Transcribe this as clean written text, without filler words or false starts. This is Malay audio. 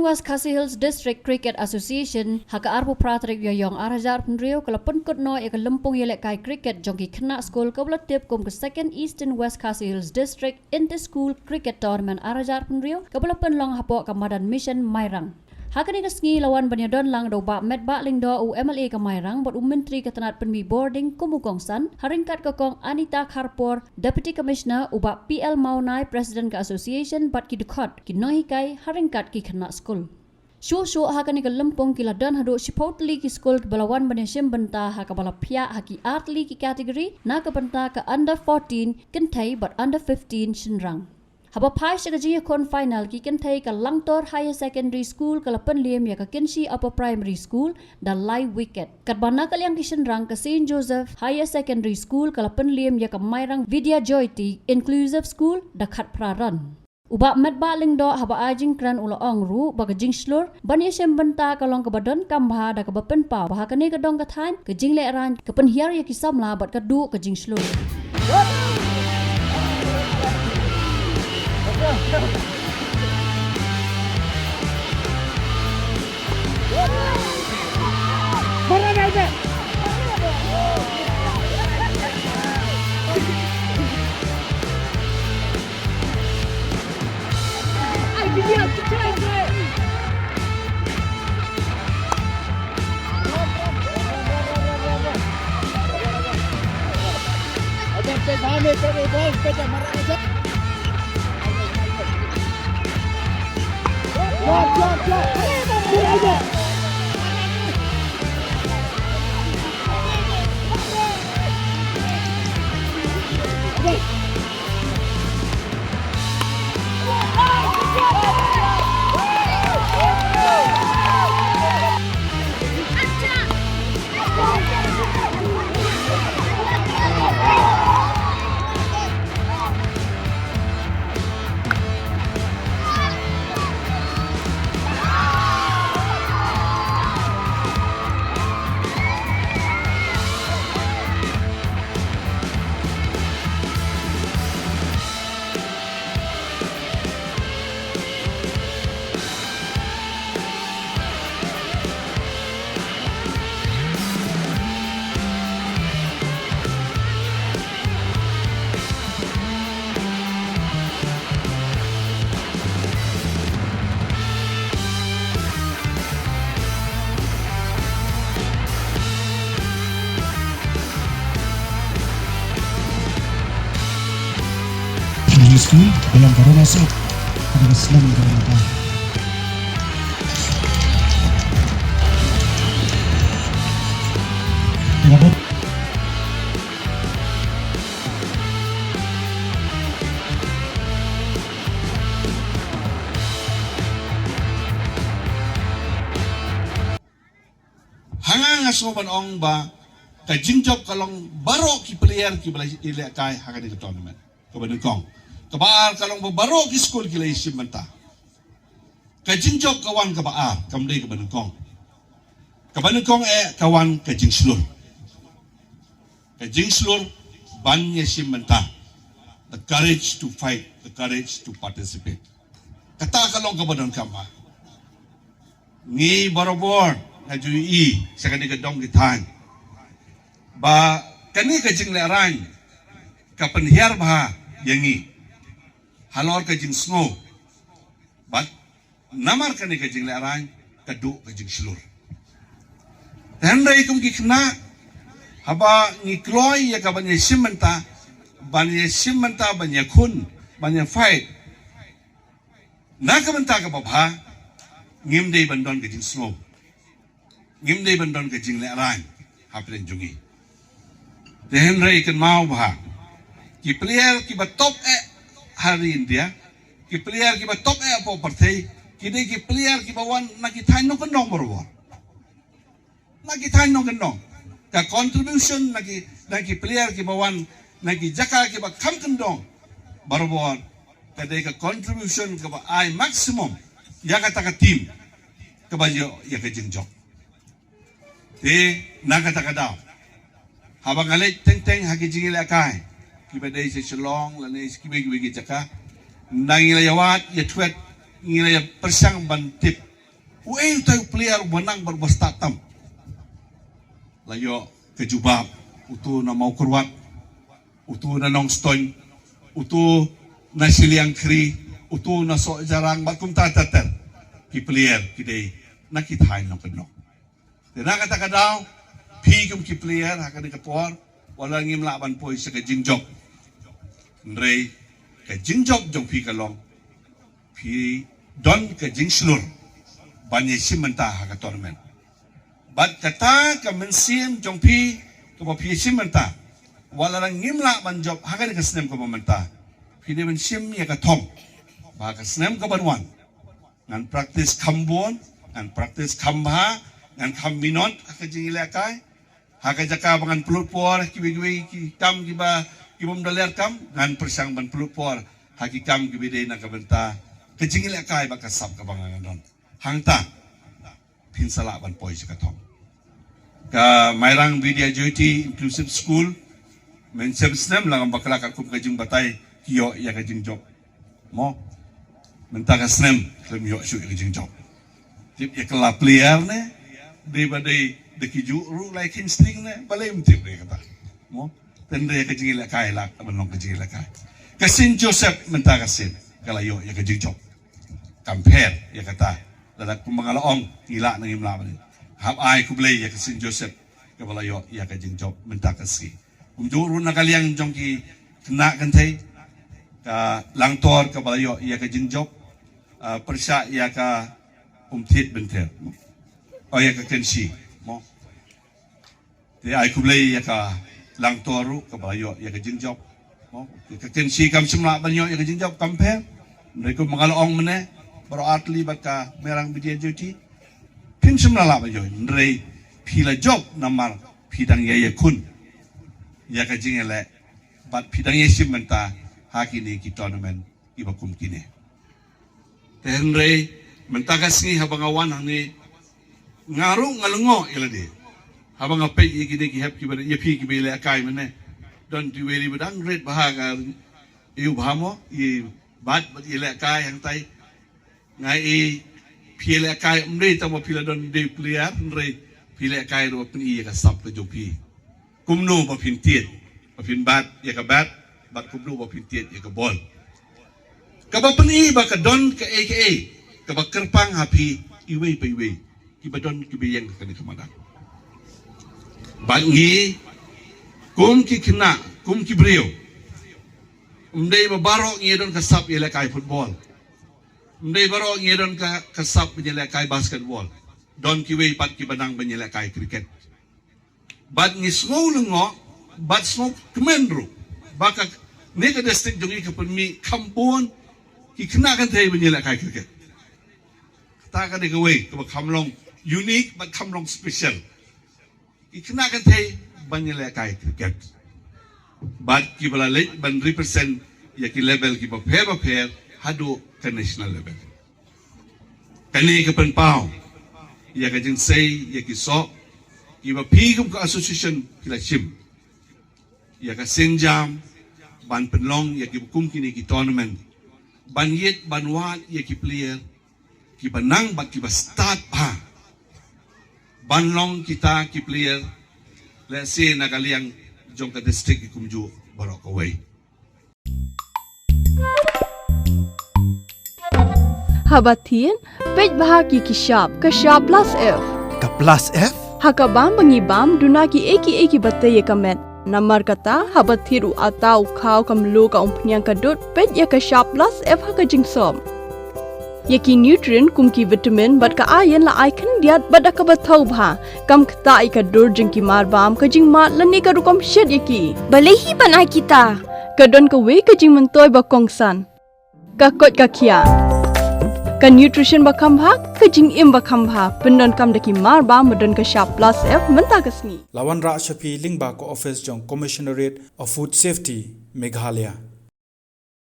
West Khasi Hills District Cricket Association haka arpu pratrik yoyong arajar penrio kalapun kutno eka lempung yelek kai cricket jongki kena school kabulatip kum ke second Eastern West Khasi Hills District Inter-School Cricket Tournament arajar penrio kabulapun long hapok kamadan mission Mairang. Hakani kasngi lawan banyadon lang do ba met ba lingdo u MLA ka Mairang bot menteri ketenat penmi boarding kumugongsan haringkat kokong Anita Kharpor Deputy Commissioner uba PL Maunai President ka Association bat ki dukot ki nohikai haringkat ki kena school. Shu hakani ka lempong kila dan hadu shipotli ki school balawan banyashim benta haka bala pia haki atli ki kategori na ka benta ka under 14 kentai but under 15 shinrang. Haba pai sagaji kon final ki kentai ka Langtor Higher Secondary School kalapan liam ya ka Kinshi Upper Primary School da live wicket. Kadbana kalyang kishin rang ka St. Joseph Higher Secondary School kalapan liam ya ka Mairang Vidya Joyti Inclusive School da khat praran. Uba met ba lingdo haba ajing kran ula ongru baga jing slur banya shem benta kalong ka badon kambha da ka bapen pa baha kane ka dong ka thain ka jing le ran ka pen hiar ya ki samla bat ka du ka jing slur. School dalam corona masuk pada Islam Ramadan. Hangang asoban ong ba ka jingjok kalong baro ki player ki balai ile kai hakani ke tournament ke benukong kabaar kalong baro ki school ki lai simanta ka jingjok kawan kabaar kamdei ke benukong kawan ka jingslur banye simanta the courage to fight, the courage to participate. Kata kalong kabadon kama ni barobor na jui sa kani ka dong gitan ba kani ka jing lerang ka penhiar ba yangi halor ka jing snow but namar kani ka jing lerang ka du ka jing slur henry kum kikna haba ni kloy ya ka banya simenta banya kun banya fight nakamenta ka babha ngimdei bandon ka jing snow ngimdei bandon ka jing lerang hapren jungi the henry kan mau bah ki player ki ba top hari India ki player ki ba top po partai ki dei ki player ki ba wan na ki thain no kan nong borwa na ki thain no kan nong ka contribution na ki player ki ba wan na ki jaka ki ba kam kan dong borwa ka dei ka contribution ka ba ai maximum ya kata ka team ka ba yo ya ka jing jok te na kata ka daw habang alit teng haki jingil akai kibaday sa Shillong lanay kibig jaka nangila yawat ya twet ngila ya persang bantip Uai tayo player menang berbastatam. Layo kejubab, utu na mau kurwat, utu na nong stoin, utu na siliang kri, utu na so jarang bakum tatater. Ki player kidai nakithain nong kenok. Tena kata kadau, pi kum ki player hakani kapor, wala ngim laban poi sa kajingjok. Nrei kajingjok jong pi kalong, pi don kajingslur. Banyak si mentah hak tournament. Bat kata kemensian jong pi pi si mentah. Walarang ngimla banjob hak ni kesnem ke mentah. Pi ni mensim ya katong. Bah kesnem ke banwan. Ngan praktis kambon, ngan praktis kambha, ngan kambinot hak jingilakai. Hak jaka bangan pelut por kibi ki kam kiba kibum daler kam ngan persang ban pelut por hak kam kibi dei nak bentah. Kejingilakai bak kasab ke bangan don. Hangta pinsala ban poi sekatong ka mairang Vidya Jyoti Inclusive School men sebsnem lang bakla ka kum kajing batay kiyo ya kajing job mo menta ka snem klem yo shu kajing job tip ya kala player ne de badai de kiju ru like instinct ne balai mtip de kata mo tende kajing la kai la banong kajing la kai kasin Joseph menta kasin kala yo ya kajing job compare ya kata dadak kumangalaong ila nang imla man hab ai kublay ya kasin Joseph kabalayo ya ka jingjob mentakasi umjuru nakaliang jongki kena kantai ka langtor kabalayo ya ka jingjob persya ya ka umtit benter o ya ka kensi mo te ai kublay ya ka langtoru kabalayo ya ka jingjob mo ka kensi kam simla banyo ya ka jingjob kamper mereka mangalaong mene Baro atli baka merang Vidya Jyoti pinsum lala ba yoy nrei pila job namar pidang yaya kun ya ka jingele bat pidang yesim menta hakini ki tournament ibakum kine tenrei menta kasngi habangawan hangni ngaru ngalungo ilade habang ape ikide ki hep ki bar yepi ki bele akai mene don diweli badang great bahaga iu bhamo i bat ile akai hang tai ngai pile kai mri tamo pile don de player mri pile kai ro pni ka sap ke jopi kumno ba pintiet ba pin bat ya ka bat kumno ba pintiet ya ka bol ka ba pni ba ka don ka aka ka ba kerpang hapi iwe pa iwe ki ba don ki biyang ka ni kamadan ba ngi kum ki kena kum ki brio umdai ba baro ngi don ka sap ya kai football Mday baro ngedon ka kasap penyelekai basketball. Don kiwe pat kibanang penyelekai cricket. Bat ngisngo lengo, bat sngo kemendru. Baka neka district jongi kapenmi kampun ki kenakan tay penyelekai cricket. Kata ka kiwe ka kamlong unique but kamlong special. Ki kenakan tay penyelekai cricket. Bat kibala late ban represent ya ki level ki ba pair hado ke national level. Kani ke penpau, ya ke jinsei, ya ke sok, iba pigum ke association kila sim, ya ke senjam, ban penlong, ya ke bukum kini ki tournament, ban yet ban wat, ya ke player, ki banang bat ki ba start pa, ban long kita ki player, let's say nakaliang jong ke district ikumju barok away. Habatin, pej bahagi kashab plus F. Ka plus F? Hakabam bangibam dunaki eki batay kamet. Namar kata habathiru atau kau kamlu ka umpnyang kadut pej ya kashab plus F haka jingsom. Yaki nutrient kumki vitamin bat ka ayan la icon diat bat ka bathau bha kam kta ai ka dur jingki marbam ka jing mat lani ka rukom shed yaki. Balehi banai kita. Kadon ka we ka jing mentoy ba kongsan. Ka kot ka kia. Ka nutrition bakam bha ka jing im bakam bha pendon kam daki mar ba modon ka sharp plus F menta kasni Lawan Ra Shafi Lingba ko office jong Commissionerate of Food Safety Meghalaya